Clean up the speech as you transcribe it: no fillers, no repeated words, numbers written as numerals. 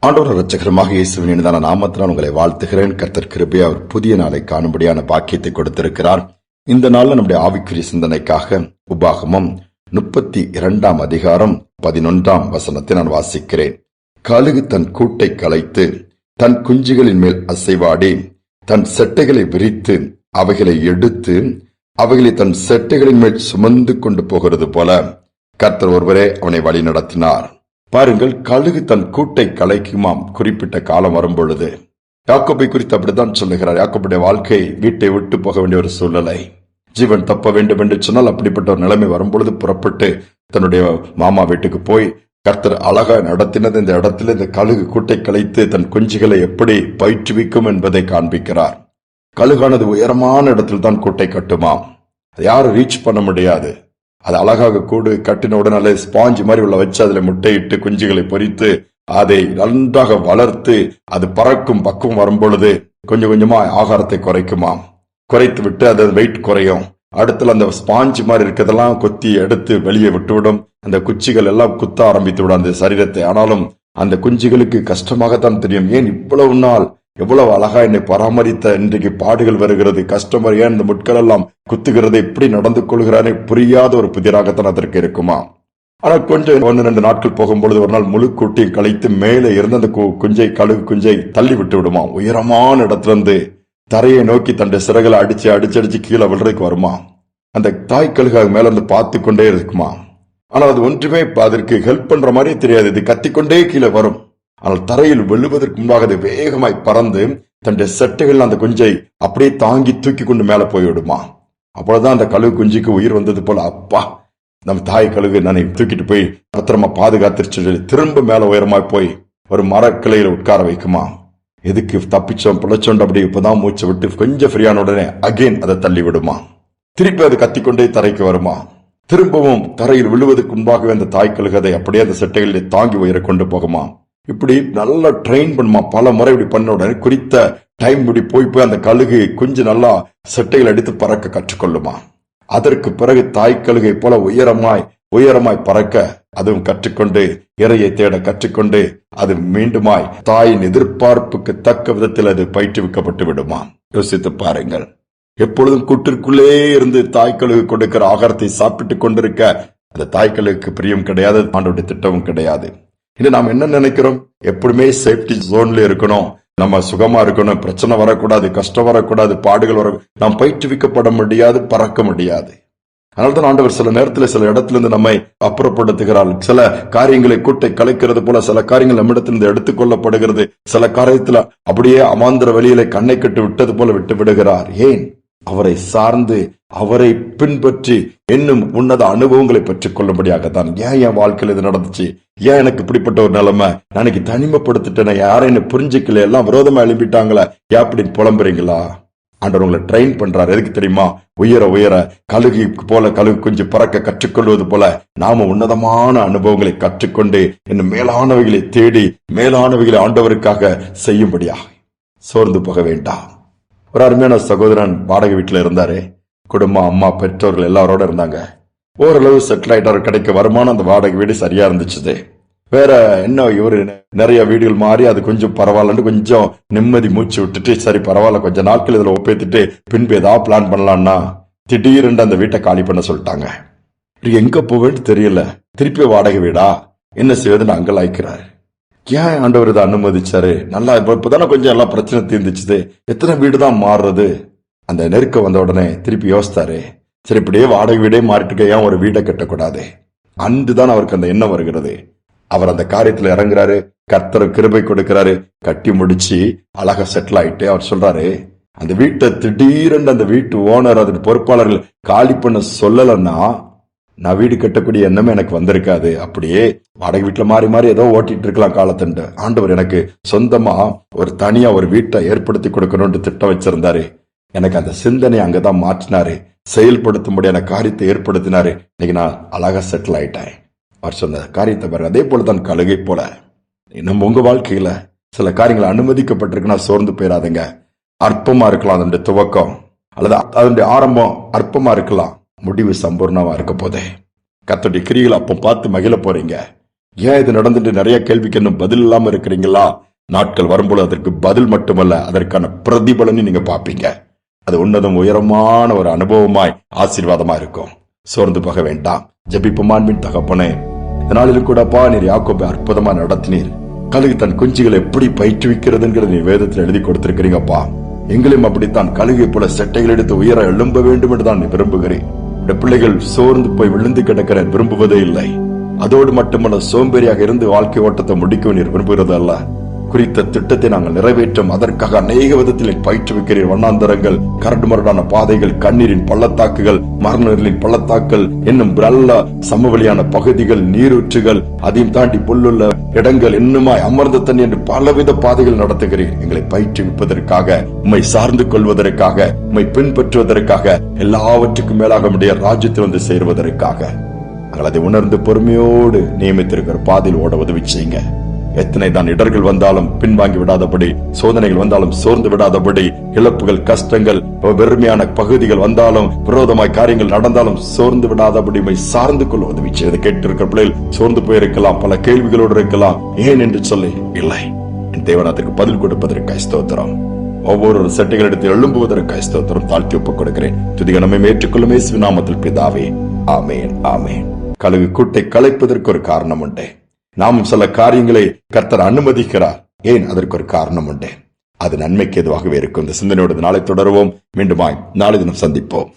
ஆண்டவர் இரட்சகருமாக இயேசுவின் இனிதான நாமத்தினால் உங்களை வாழ்த்துகிறேன். கர்த்தர் கிருபை அவர் புதிய நாளை காணும்படியான பாக்கியத்தை கொடுத்திருக்கிறார். இந்த நாள்ல நம்முடைய ஆவிக்குரிய சிந்தனைக்காக உபாகமம் 32 அதிகாரம் 11 வசனத்தை நான் வாசிக்கிறேன். கழுகு தன் கூட்டை கலைத்து தன் குஞ்சுகளின் மேல் அசைவாடி தன் செட்டைகளை விரித்து அவைகளை எடுத்து அவைகளை தன் செட்டைகளின் மேல் சுமந்து கொண்டு போகிறது போல கர்த்தர் ஒருவரே அவனை வழி நடத்தினார். பாருங்கள், கழுகு தன் கூட்டை கலைக்குமாம் குறிப்பிட்ட காலம் வரும் பொழுது. யாக்கோபை குறித்து அப்படித்தான் சொல்லுகிறார். யாக்கோபுடைய வாழ்க்கை வீட்டை விட்டு போக வேண்டிய ஒரு சூழ்நிலை, ஜீவன் தப்ப வேண்டும் என்று சொன்னால் அப்படிப்பட்ட ஒரு நிலைமை வரும்பொழுது புறப்பட்டு தன்னுடைய மாமா வீட்டுக்கு போய் கர்த்தர் அழகா நடத்தினது இந்த இடத்துல இந்த கழுகு கூட்டை கலைத்து தன் குஞ்சுகளை எப்படி பயிற்றுவிக்கும் என்பதை காண்பிக்கிறார். கழுகானது உயரமான இடத்தில் தான் கூட்டை கட்டுமாம். அது யாரும் ரீச் பண்ண முடியாது. அது அழகாக கூடு கட்டின உடனே ஸ்பாஞ்ச் மாதிரி உள்ள வச்சு அதுல முட்டையிட்டு குஞ்சுகளை பொறித்து அதை நன்றாக வளர்த்து அது பறக்கும் பக்கம் வரும்பொழுது கொஞ்சம் கொஞ்சமா ஆகாரத்தை குறைக்குமாம். குறைத்து விட்டு அது வெயிட் குறையும். அடுத்துல அந்த ஸ்பாஞ்ச் மாதிரி இருக்கிறதெல்லாம் கொத்தி எடுத்து வெளியே விட்டுவிடும். அந்த குச்சிகள் எல்லாம் குத்த ஆரம்பித்து விடும் அந்த சரீரத்தை. ஆனாலும் அந்த குஞ்சுகளுக்கு கஷ்டமாகத்தான் தெரியும். ஏன் இவ்வளவு நாள் எவ்வளவு அழகா என்னை பராமரித்த இன்றைக்கு பாடுகள் வருகிறது, கஸ்டமர் ஏன் இந்த முட்கள் எல்லாம் குத்துகிறது, எப்படி நடந்து கொள்கிறானே புரியாத ஒரு புதிராகத்தான் அதற்கு இருக்குமா. ஆனா கொஞ்சம் 1-2 நாட்கள் போகும்பொழுது ஒரு நாள் முழு கூட்டியும் கலைத்து மேலே இருந்த அந்த கழுகு குஞ்சை தள்ளி விட்டு விடுமா. உயரமான இடத்துல இருந்து தரையை நோக்கி தன்னுடைய சிறகுகளை அடிச்சு கீழே விழுறதுக்கு வருமா. அந்த தாய் கழுகாக மேல இருந்து பார்த்து கொண்டே இருக்குமா. ஆனா அது ஒன்றுமே அதற்கு ஹெல்ப் பண்ற மாதிரியே தெரியாது. இது கத்திக்கொண்டே கீழே வரும். ஆனால் தரையில் விழுவதற்கு முன்பாக அது வேகமாய் பறந்து தன்னுடைய செட்டைகள் அந்த குஞ்சை அப்படியே தாங்கி தூக்கி கொண்டு மேல போய்விடுமா. அப்பொழுதுதான் அந்த கழுகு குஞ்சுக்கு உயிர் வந்தது போல, அப்பா நம்ம தாய் கழுகு நான் தூக்கிட்டு போய் பத்திரமா பாதுகாத்துருச்சு திரும்ப மேல உயரமாய் போய் ஒரு மரக்கிளையில உட்கார வைக்குமா. எதுக்கு தப்பிச்சோம் பிழைச்சோம் அப்படி இப்பதான் மூச்சு விட்டு கொஞ்சம் ஃப்ரீயான உடனே அகைன் அதை தள்ளி விடுமா. திருப்பி அது கத்திக்கொண்டே தரைக்கு வருமா. திரும்பவும் தரையில் விழுவதற்கு முன்பாகவே அந்த தாய் கழுகு அதை அப்படியே அந்த செட்டைகளிலே தாங்கி உயர கொண்டு போகுமா. இப்படி நல்லா ட்ரெயின் பண்ணுமா. பல முறை இப்படி பண்ண உடனே குறித்த டைம் இப்படி போய் அந்த கழுகு கொஞ்சம் நல்லா செட்டைகள் அடித்து பறக்க கற்றுக்கொள்ளுமா. அதற்கு பிறகு தாய் கழுகை போல உயரமாய் பறக்க அதுவும் கற்றுக்கொண்டு இரையை தேட கற்றுக்கொண்டு அது மீண்டுமாய் தாயின் எதிர்பார்ப்புக்கு தக்க விதத்தில் அது பயிற்றுவிக்கப்பட்டு விடுமா. யோசித்து பாருங்கள். எப்பொழுதும் கூட்டிற்குள்ளே இருந்து தாய் கழுகு கொடுக்கிற ஆகாரத்தை சாப்பிட்டு கொண்டிருக்க அந்த தாய் கழுகுக்கு பிரியம் கிடையாது, ஆண்டவருடைய திட்டமும் கிடையாது. இன்னும் நாம் என்ன நினைக்கிறோம், எப்பவுமே சேஃப்டி ஜோன்ல இருக்கணும், நம்ம சுகமா இருக்கணும், பிரச்சனை வரக்கூடாது, கஷ்டம் வரக்கூடாது, பாடுகள் வர நாம் பயிற்றுவிக்கப்பட முடியாது, பறக்க முடியாது. அதனால்தான் ஆண்டவர் சில நேரத்தில் சில இடத்துல இருந்து நம்மை அப்புறப்படுத்துகிறார். சில காரியங்களை கூட்டை கலைக்கிறது போல சில காரியங்கள் நம்மிடத்திலிருந்து எடுத்துக்கொள்ளப்படுகிறது. சில காரியத்துல அப்படியே அமாந்திர வெளியில கண்ணை கட்டு விட்டது போல விட்டு விடுகிறார். ஏன்? அவரை சார்ந்து அவரை பின்பற்றி இன்னும் உன்னத அனுபவங்களை பெற்றுக் கொள்ளும்படியாகத்தான். ஏன் என் வாழ்க்கையில் இது நடந்துச்சு, ஏன் எனக்கு இப்படிப்பட்ட ஒரு நிலைமை, நான் தனிமைப்படுத்திட்டேன், யாரும் என்ன புரிஞ்சுக்கல, எல்லாம் விரோதமா எழுப்பிட்டாங்களா, ஏன் அப்படின்னு புலம்புறீங்களா? ஆண்டவர் உங்களை ட்ரெயின் பண்றாரு. எதுக்கு தெரியுமா? உயர கழுகு போல கழுகு குஞ்சு பறக்க கற்றுக்கொள்வது போல நாம உன்னதமான அனுபவங்களை கற்றுக்கொண்டு இன்னும் மேலானவைகளை தேடி மேலானவைகளை ஆண்டவருக்காக செய்யும்படியாக சோர்ந்து போக வேண்டாம். ஒரு அருமையான சகோதரன் வாடகை வீட்டுல இருந்தாரு. குடும்பம், அம்மா, பெற்றோர்கள் எல்லாரோட இருந்தாங்க. ஓரளவு செட்டில் ஆயிட்டாரு. கிடைக்க வருமானம் அந்த வாடகை வீடு சரியா இருந்துச்சு. வேற என்ன, இவரு நிறைய வீடுகள் மாறி அது கொஞ்சம் பரவாயில்லன்னு கொஞ்சம் நிம்மதி மூச்சு விட்டுட்டு சரி பரவாயில்ல கொஞ்ச நாட்கள் இதுல ஒப்பேத்துட்டு பின்பு ஏதாவது பிளான் பண்ணலாம்னா திடீரென்று அந்த வீட்டை காலி பண்ண சொல்லிட்டாங்க. எங்க போவேன்னு தெரியல. திருப்பி வாடகை வீடா, என்ன செய்வதுன்னு அங்கலாய்க்கிறாரு. ஏன் ஆண்டவர் இதை அனுமதிச்சாரு? நல்லா இப்பதானே கொஞ்சம் எல்லாம் பிரச்சனை தீர்ந்துச்சு, எத்தனை வீடு தான் மாறுறது? அந்த நெருக்கம் வந்த உடனே திருப்பி யோசித்தாரு. சரி இப்படியே வாடகை வீடே மாறிட்டு ஏன் ஒரு வீடை கட்டக்கூடாது? அன்றுதான் அவருக்கு அந்த எண்ணம் வருகிறது. அவர் அந்த காரியத்துல இறங்குறாரு. கர்த்தர் கிருபை கொடுக்கிறாரு. கட்டி முடிச்சு அழகா செட்டில் ஆயிட்டு அவர் சொல்றாரு, அந்த வீட்டை திடீரென்று அந்த வீட்டு ஓனர் அதன் பொறுப்பாளர்கள் காலி பண்ண சொல்லலன்னா நான் வீடு கட்டக்கூடிய எண்ணமே எனக்கு வந்திருக்காது. அப்படியே வாடகை வீட்டுல மாறி ஏதோ ஓட்டிட்டு இருக்கலாம் காலத்துண்டு. ஆண்டவர் எனக்கு சொந்தமா ஒரு தனியா ஒரு வீட்டை ஏற்படுத்தி கொடுக்கணும்னு திட்டம் வச்சிருந்தாரு. எனக்கு அந்த சிந்தனை அங்கதான் மாற்றினாரு. செயல்படுத்தும்படியான காரியத்தை ஏற்படுத்தினாரு. இன்னைக்கு நான் அழகா செட்டில் ஆயிட்டேன். அவர் சொன்ன காரியத்தை பாருங்க. அதே போலதான் கழுகை போல நம்ம உங்க வாழ்க்கையில சில காரியங்கள் அனுமதிக்கப்பட்டிருக்குன்னா சோர்ந்து போயிடாதுங்க. அற்பமா இருக்கலாம் அதனுடைய துவக்கம், அல்லது அதனுடைய ஆரம்பம் அற்பமா இருக்கலாம், முடிவு சம்பூர்ணமா இருக்க போதே. கர்த்தருடைய கிரியைகளை அப்போ பார்த்து மகிழ போறீங்க. ஏன் இது நடந்துட்டு நிறைய கேள்விக்கு இன்னும் பதில் இல்லாம இருக்கிறீங்களா? நாட்கள் வரும்போது அதற்கு பதில் மட்டுமல்ல, அதற்கான பிரதிபலனை நீங்க பாப்பீங்க. அது உன்னதம் உயரமான ஒரு அனுபவமாய் ஆசீர்வாதமா இருக்கும். சோர்ந்து போக வேண்டாம். ஜெபிப்போம். தகப்பனே, இதனாலும் கூடப்பா நீர் யாக்கோபை அற்புதமா நடத்தினீர். கழுகு தன் குஞ்சுகளை எப்படி பயிற்றுவிக்கிறதுங்கிறது நீ வேதத்தில் எழுதி கொடுத்திருக்கிறீங்கப்பா. எங்களையும் அப்படித்தான் கழுகை போல செட்டைகள் எடுத்து உயர எழும்ப வேண்டும் என்று தான் நீ விரும்புகிறேன். பிள்ளைகள் சோர்ந்து போய் விழுந்து கிடக்கிற விரும்புவதே இல்லை. அதோடு மட்டுமல்ல, சோம்பேறியாக இருந்து வாழ்க்கை ஓட்டத்தை முடிக்க நீர் விரும்புகிறது அல்ல. குறித்த திட்டத்தை நாங்கள் நிறைவேற்றும். அதற்காக அநேக விதத்தில் பயிற்றுவிக்கிறீர். வண்ணாந்தரங்கள், கரடு மரடான பாதைகள், கண்ணீரின் பள்ளத்தாக்குகள், மரணங்களின் பள்ளத்தாக்கள், இன்னும் நல்ல சமவெளியான பகுதிகள், நீரூற்றுகள், அதையும் தாண்டி புல்லுள்ள இடங்கள், இன்னுமாய் அமர்ந்த தண்ணி என்று பலவித பாதைகள் நடத்துகிறீர். எங்களை பயிற்றுவிப்பதற்காக, உம்மை சார்ந்து கொள்வதற்காக, உம்மை பின்பற்றுவதற்காக, எல்லாவற்றுக்கும் மேலாக உம்முடைய ராஜ்யத்தில் வந்து சேருவதற்காக நாங்கள் அதை உணர்ந்து பொறுமையோடு நியமித்திருக்கிற பாதையில் ஓட உதவி செய்யுங்க. எத்தனை தான் இடர்கள் வந்தாலும் பின்வாங்கி விடாதபடி, சோதனைகள் வந்தாலும் சோர்ந்து விடாதபடி, இழப்புகள், கஷ்டங்கள், வெறுமையான பகுதிகள் வந்தாலும், விரோதமாய் காரியங்கள் நடந்தாலும் சோர்ந்து விடாதபடி சார்ந்து கொள்ள உதவி செய்து. கேட்டிருக்கிற பிள்ளைகள் சோர்ந்து போயிருக்கலாம், பல கேள்விகளோடு இருக்கலாம். ஏன் என்று சொல்லி இல்லை, என் தேவன் அதற்கு பதில் கொடுப்பதற்கு ஸ்தோத்திரம். ஒவ்வொரு செட்டைகள் எடுத்து எழும்புவதற்கு ஸ்தோத்திரம். தாழ்த்தி ஒப்புக் கொடுக்கிறேன். துதிக நம்மை ஏற்றுக்கொள்ளும் இயேசுவின் நாமத்தில் பிதாவே, ஆமேன், ஆமேன். கழுகு கூட்டை கலைப்பதற்கு ஒரு காரணம் உண்டு. நாம் சில காரியங்களை கர்த்தர் அனுமதிக்கிறார். ஏன்? அதற்கு ஒரு காரணம் உண்டு. அது நன்மைக்கு எதுவாகவே இருக்கும். இந்த சிந்தனையோடு நாளை தொடருவோம். மீண்டுமாய் நாளை தினம் சந்திப்போம்.